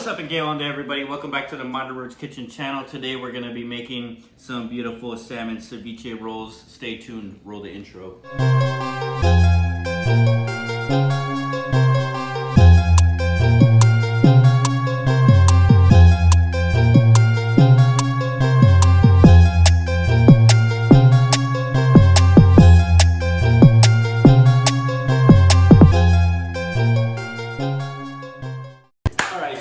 What's up and gay on day, everybody? Welcome back to the Modern Roots Kitchen channel. Today we're going to be making some beautiful salmon ceviche rolls. Stay tuned, roll the intro.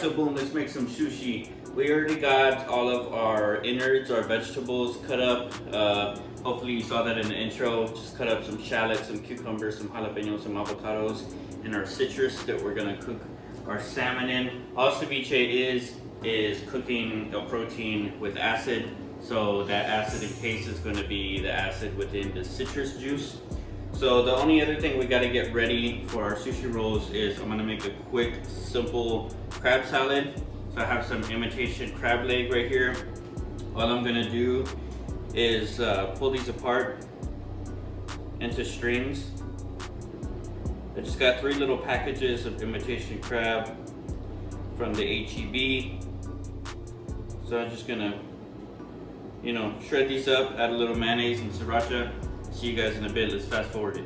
So boom, let's make some sushi. We already got all of our innards, our vegetables cut up. Hopefully you saw that in the intro. Just cut up some shallots, some cucumbers, some jalapenos, some avocados, and our citrus that we're gonna cook our salmon in. All ceviche is cooking a protein with acid. So that acid in case is gonna be the acid within the citrus juice. So the only other thing we gotta get ready for our sushi rolls is I'm gonna make a quick, simple crab salad. So I have some imitation crab leg right here. All I'm gonna do is pull these apart into strings. I just got 3 little packages of imitation crab from the HEB. So I'm just gonna, shred these up, add a little mayonnaise and sriracha. See you guys in a bit. Let's fast forward it.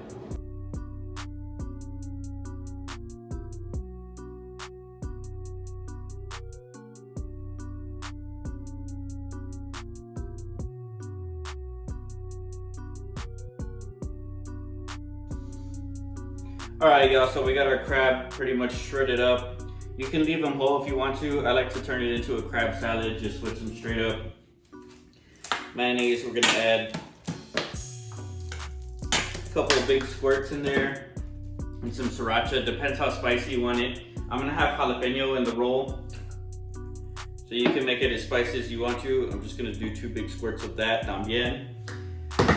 Alright y'all, so we got our crab pretty much shredded up. You can leave them whole if you want to. I like to turn it into a crab salad just with some straight up mayonnaise. We're gonna add couple of big squirts in there and some sriracha. Depends how spicy you want it. I'm gonna have jalapeno in the roll, so you can make it as spicy as you want to. I'm just gonna do 2 big squirts of that también.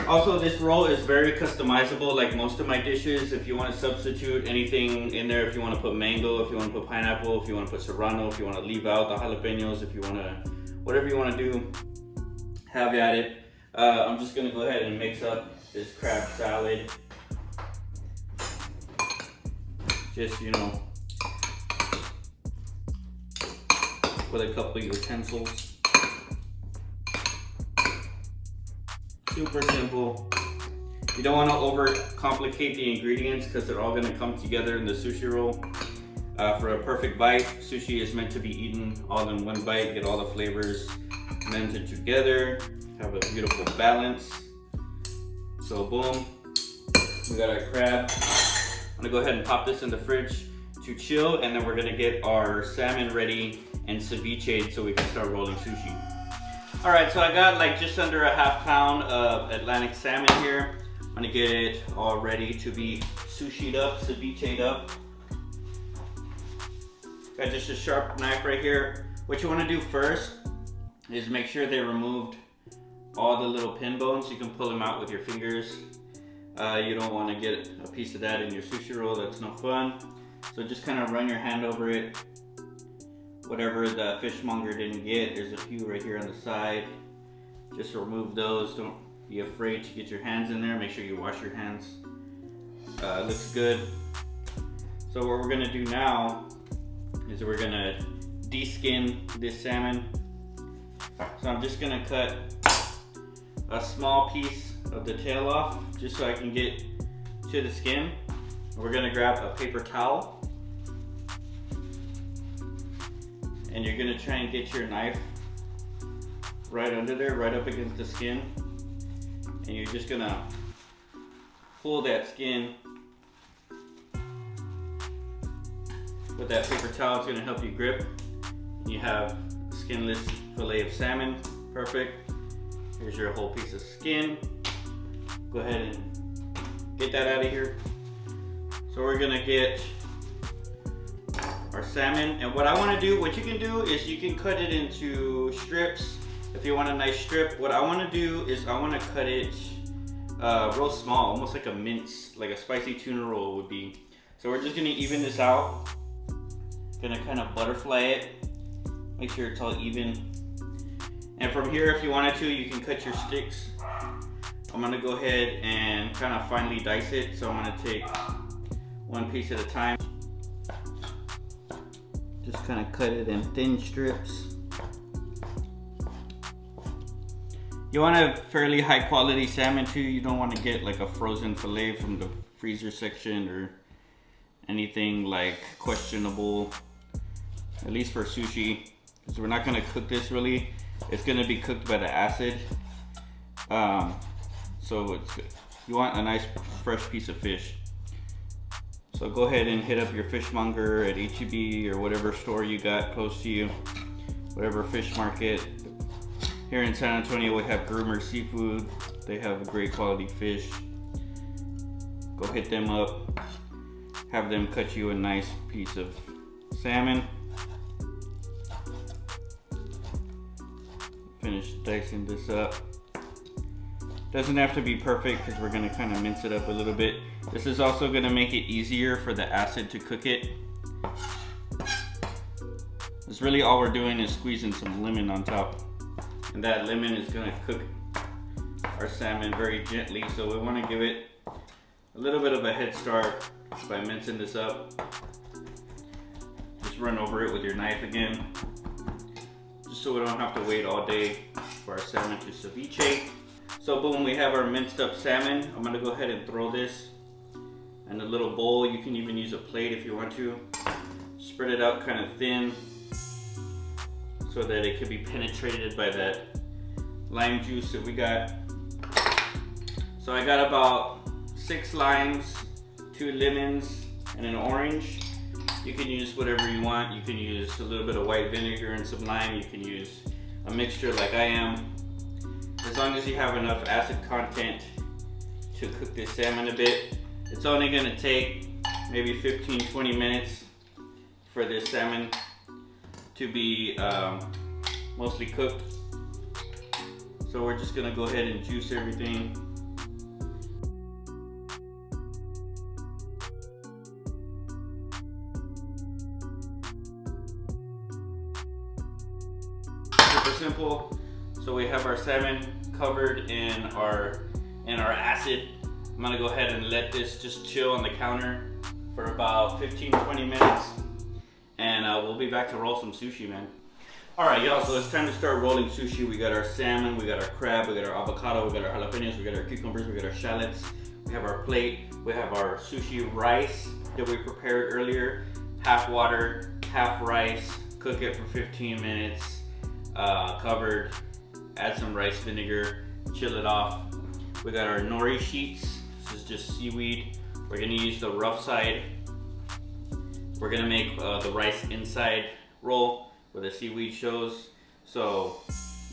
Also, this roll is very customizable like most of my dishes. If you want to substitute anything in there, if you want to put mango, if you want to put pineapple, if you want to put serrano, if you want to leave out the jalapenos, if you want to, whatever you want to do, have at it. I'm just gonna go ahead and mix up this crab salad. Just, with a couple of utensils. Super simple. You don't want to overcomplicate the ingredients because they're all going to come together in the sushi roll. For a perfect bite, sushi is meant to be eaten all in one bite. Get all the flavors blended together. Have a beautiful balance. So boom, we got our crab. I'm gonna go ahead and pop this in the fridge to chill, and then we're gonna get our salmon ready and ceviche so we can start rolling sushi. All right, so I got like just under a ½ pound of Atlantic salmon here. I'm gonna get it all ready to be sushied up, ceviche'd up. Got just a sharp knife right here. What you wanna do first is make sure they removed all the little pin bones. You can pull them out with your fingers. You don't want to get a piece of that in your sushi roll. That's no fun. So just kind of run your hand over it. Whatever the fishmonger didn't get, there's a few right here on the side. Just remove those. Don't be afraid to get your hands in there. Make sure you wash your hands. Looks good. So what we're gonna do now is we're gonna de-skin this salmon. So I'm just gonna cut a small piece of the tail off just so I can get to the skin. We're gonna grab a paper towel and you're gonna try and get your knife right under there, right up against the skin, and you're just gonna pull that skin with that paper towel. It's gonna help you grip. You have skinless fillet of salmon. Perfect. Here's your whole piece of skin. Go ahead and get that out of here. So we're gonna get our salmon, and what you can do is you can cut it into strips if you want a nice strip. What I wanna do is I wanna cut it real small, almost like a mince, like a spicy tuna roll would be. So we're just gonna even this out. Gonna kind of butterfly it, make sure it's all even. And from here, if you wanted to, you can cut your sticks. I'm gonna go ahead and kind of finely dice it. So I'm gonna take one piece at a time. Just kind of cut it in thin strips. You want a fairly high quality salmon too. You don't want to get like a frozen fillet from the freezer section or anything like questionable, at least for sushi, because we're not going to cook this really. It's going to be cooked by the acid. So you want a nice fresh piece of fish. So go ahead and hit up your fishmonger at HEB or whatever store you got close to you, whatever fish market. Here in San Antonio we have Groomer Seafood. They have great quality fish. Go hit them up, have them cut you a nice piece of salmon. Finish dicing this up. Doesn't have to be perfect because we're gonna kind of mince it up a little bit. This is also gonna make it easier for the acid to cook it. That's really all we're doing is squeezing some lemon on top. And that lemon is gonna cook our salmon very gently. So we wanna give it a little bit of a head start by mincing this up. Just run over it with your knife again, just so we don't have to wait all day for our salmon to ceviche. So boom, we have our minced up salmon. I'm gonna go ahead and throw this in a little bowl. You can even use a plate if you want to. Spread it out kind of thin so that it can be penetrated by that lime juice that we got. So I got about 6 limes, 2 lemons, and an orange. You can use whatever you want. You can use a little bit of white vinegar and some lime. You can use a mixture like I am. As long as you have enough acid content to cook this salmon a bit. It's only gonna take maybe 15-20 minutes for this salmon to be mostly cooked. So we're just gonna go ahead and juice everything. Super simple. So we have our salmon covered in our acid. I'm gonna go ahead and let this just chill on the counter for about 15-20 minutes, and we'll be back to roll some sushi, man. All right, y'all, so it's time to start rolling sushi. We got our salmon, we got our crab, we got our avocado, we got our jalapenos, we got our cucumbers, we got our shallots, we have our plate, we have our sushi rice that we prepared earlier, half water, half rice, cook it for 15 minutes, covered, add some rice vinegar, chill it off. We got our nori sheets. This is just seaweed. We're gonna use the rough side. We're gonna make the rice inside roll where the seaweed shows. So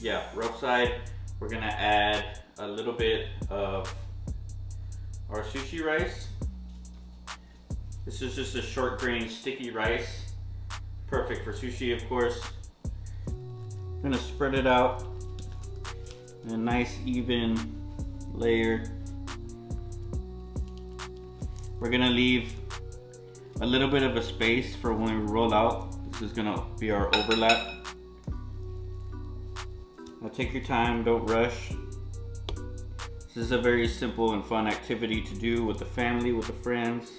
yeah, rough side. We're gonna add a little bit of our sushi rice. This is just a short grain sticky rice. Perfect for sushi, of course. I'm gonna spread it out in a nice even layer. We're gonna leave a little bit of a space for when we roll out. This is gonna be our overlap. Now take your time, don't rush. This is a very simple and fun activity to do with the family, with the friends.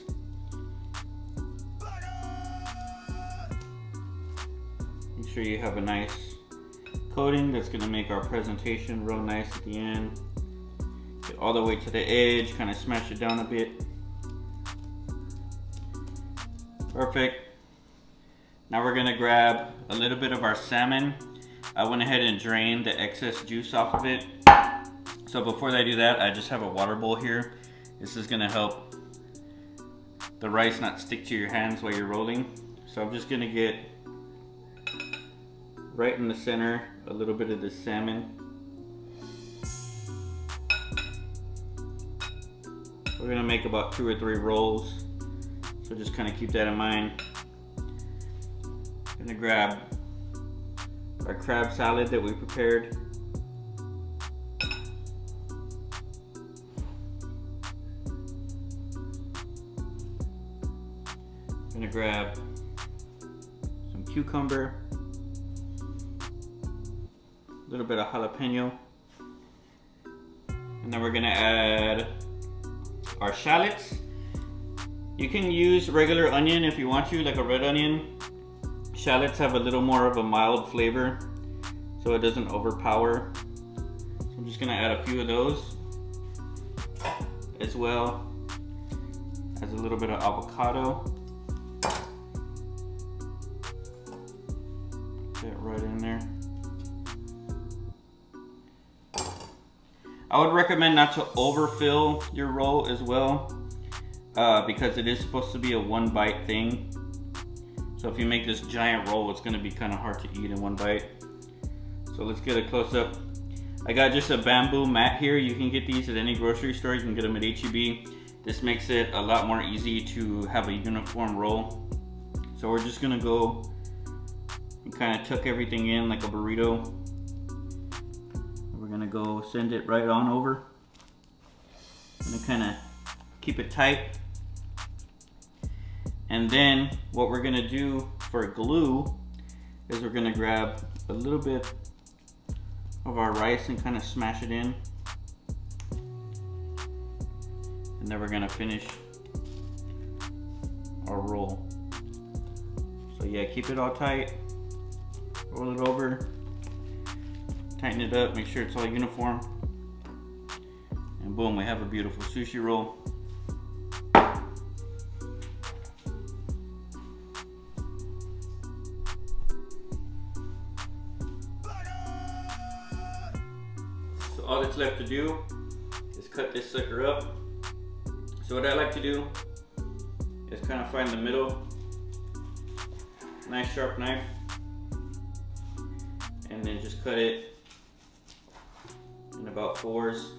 Make sure you have a nice coating that's gonna make our presentation real nice at the end. Get all the way to the edge, kind of smash it down a bit. Perfect. Now we're gonna grab a little bit of our salmon. I went ahead and drained the excess juice off of it. So before I do that, I just have a water bowl here. This is gonna help the rice not stick to your hands while you're rolling. So I'm just gonna get right in the center a little bit of the salmon. We're gonna make about 2 or 3 rolls, so just kind of keep that in mind. Gonna grab our crab salad that we prepared. Gonna grab some cucumber, a little bit of jalapeno, and then we're gonna add our shallots. You can use regular onion if you want to, like a red onion. Shallots have a little more of a mild flavor, so it doesn't overpower. So I'm just gonna add a few of those, as well as a little bit of avocado. Get right in there. I would recommend not to overfill your roll as well, because it is supposed to be a one bite thing. So if you make this giant roll, it's gonna be kind of hard to eat in one bite. So let's get a close up. I got just a bamboo mat here. You can get these at any grocery store. You can get them at H-E-B. This makes it a lot more easy to have a uniform roll. So we're just gonna go and kind of tuck everything in like a burrito. We're gonna go send it right on over. I'm gonna kind of keep it tight. And then what we're gonna do for glue is we're gonna grab a little bit of our rice and kind of smash it in. And then we're gonna finish our roll. So yeah, keep it all tight. Roll it over. Tighten it up, make sure it's all uniform. And boom, we have a beautiful sushi roll. So all that's left to do is cut this sucker up. So what I like to do is kind of find the middle, nice sharp knife, and then just cut it in about fours.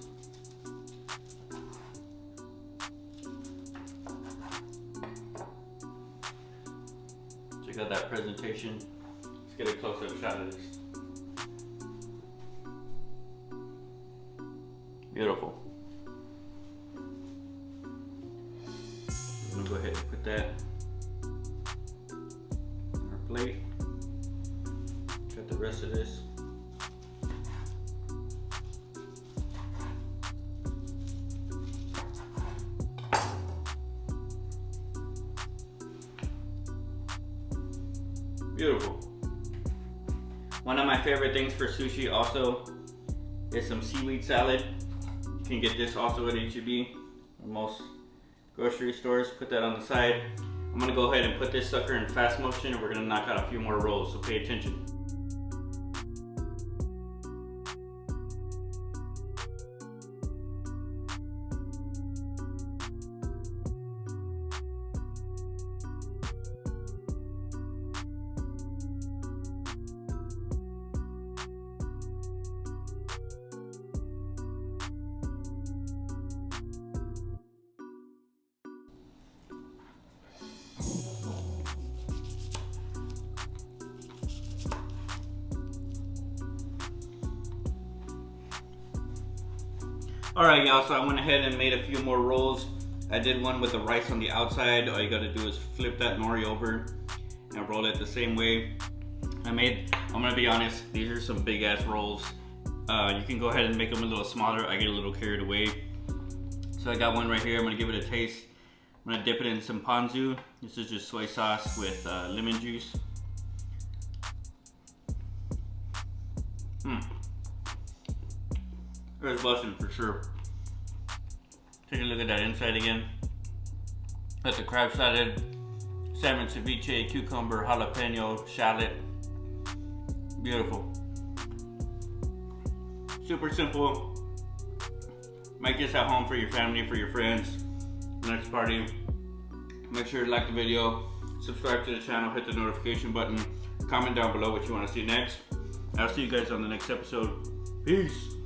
Check out that presentation. Let's get a close-up shot of this. Beautiful. I'm gonna go ahead and put that on our plate. Cut the rest of this. Beautiful. One of my favorite things for sushi also is some seaweed salad. You can get this also at H-E-B or most grocery stores. Put that on the side. I'm gonna go ahead and put this sucker in fast motion and we're gonna knock out a few more rolls, so pay attention. Alright y'all, so I went ahead and made a few more rolls. I did one with the rice on the outside. All you gotta do is flip that nori over and roll it the same way. I'm gonna be honest, these are some big ass rolls. You can go ahead and make them a little smaller. I get a little carried away. So I got one right here. I'm gonna give it a taste. I'm gonna dip it in some ponzu. This is just soy sauce with lemon juice. It's busting for sure. Take a look at that inside again. That's the crab salad, salmon ceviche, cucumber, jalapeno, shallot. Beautiful. Super simple. Make this at home for your family, for your friends, next party. Make sure to like the video, subscribe to the channel, hit the notification button, comment down below what you want to see next. I'll see you guys on the next episode. Peace.